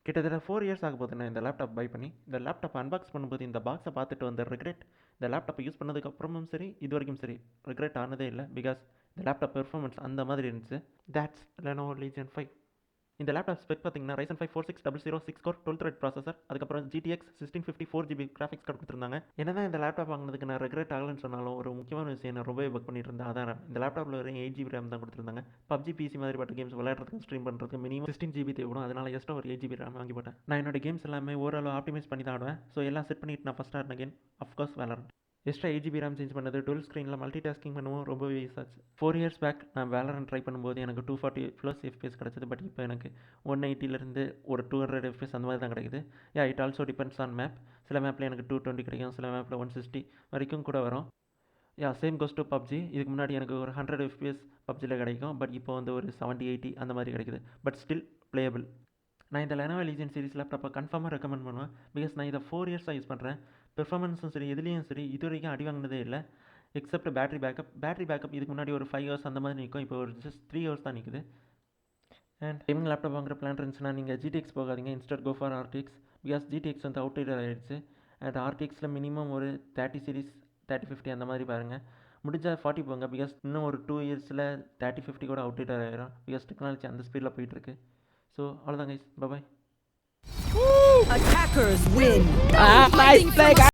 கிட்டத்தட்ட 4 இயர்ஸ் ஆக போகுது நான் இந்த லேப்டாப் பை பண்ணி. இந்த லேப்டாப் அன்பாக்ஸ் பண்ணும்போது இந்த பாக்ஸை பார்த்துட்டு வந்த ரிக்ரெட், இந்த லேப்டாப்பை யூஸ் பண்ணதுக்கப்புறமும் சரி, இது வரைக்கும் சரி, ரிக்ரெட் ஆனதே இல்லை. பிகாஸ் இந்த லேப்டாப் பெர்ஃபார்மன்ஸ் அந்த மாதிரி இருந்துச்சு. That's Lenovo legion 5. இந்த லேப்டாப் ஸ்பெக் பார்த்தீங்கன்னா Ryzen 5 4600 6 கோர் 12 த்ரெட் ப்ராசஸர், அதுக்கப்புறம் GTX 1650 4GB கிராஃபிக்ஸ் கார்டு கொடுத்துருந்தாங்க. என்னதான் இந்த லேப்டாப் வாங்கினதுக்கு நான் ரெக்ரெட் ஆகலன்னு சொன்னாலும் ஒரு முக்கியமான விஷயம் நான் ரொம்பவே ஒர்க் பண்ணிட்டு இருந்தேன். அதான் இந்த லேப்டாப்பில் வரையும் 8GB ரேம் தான் கொடுத்துருந்தாங்க. PUBG PC மாதிரி பட்ட கேம்ஸ் விளையாடுறதுக்கு ஸ்ட்ரீம் பண்ணுறதுக்கு மினிமம் 16GB தேவைப்படும். அதனால எக்ஸ்ட்ரா ஒரு 8GB ரேம் வாங்கி போட்டேன். நான் என்னோட கேம்ஸ் எல்லாமே ஓரளவு ஆப்டிமைஸ் பண்ணி தான் ஆடுவேன். ஸோ எல்லாம் செட் பண்ணிட்டு நான் ஃபஸ்ட் ஆடின game of course Valorant. Extra 8GB RAM change பண்ணது டுவெல் ஸ்க்ரீனில் மல்டி டாஸ்கிங் பண்ணவும் ரொம்பவே யூஸ் ஆச்சு. 4 இயர்ஸ் பேக் நான் Valorant ட்ரை பண்ணும்போது எனக்கு 240 ப்ளஸ் FPS கிடச்சிது. பட் இப்போ எனக்கு 180லேருந்து ஒரு 200 FPS அந்த மாதிரி தான் கிடைக்குது. It also depends on map. சில மேப்பில் எனக்கு 220 கிடைக்கும், சில மேப்பில் 160 வரைக்கும் கூட வரும். Same goes to PUBG. இதுக்கு முன்னாடி எனக்கு ஒரு 100 FPS PUBGயில் கிடைக்கும். பட் இப்போ வந்து ஒரு 70-80 அந்த மாதிரி கிடைக்குது. But still playable. நான் இந்த Lenovo Legion சீரிஸ் லேப்டாப்பை கன்ஃபார்மாக ரெக்கமெண்ட் பண்ணுவேன். பிகாஸ் நான் இதை 4 இயர்ஸாக யூஸ் பண்ணுறேன். பெர்ஃபார்மன்ஸும் சரி, எதுலேயும் சரி, இது வரைக்கும் அடி வாங்கினதே இல்லை. எக்ஸப்ட் பேட்டரி பேக்கப் இதுக்கு முன்னாடி ஒரு 5 ஹவர்ஸ் அந்த மாதிரி நிற்கும். இப்போ ஒரு ஜஸ்ட் 3 ஹவர்ஸ் தான் நிற்குது. அண்ட் கேமிங் லேப்டாப் வாங்குற பிளான் இருந்துச்சுன்னா நீங்கள் GTX போகாதீங்க, instead go for RTX. Because GTX வந்து அவுட்டேட்டட் ஆகிடுச்சு. அண்ட் RTXயில் மினிமம் ஒரு 30 சீரிஸ் 3050 அந்த மாதிரி பாருங்கள். முடிஞ்சால் 40 போங்க. பிகாஸ் இன்னும் ஒரு 2 இயர்ஸில் 3050 கூட அவுட்டேட்டட் ஆகிடும். பிகாஸ் டெக்னாலஜி அந்த ஸ்பீடில் போயிட்டுருக்கு. ஸோ அவ்வளோதான் கைஸ், பாய். Attackers win. Nice play, guys.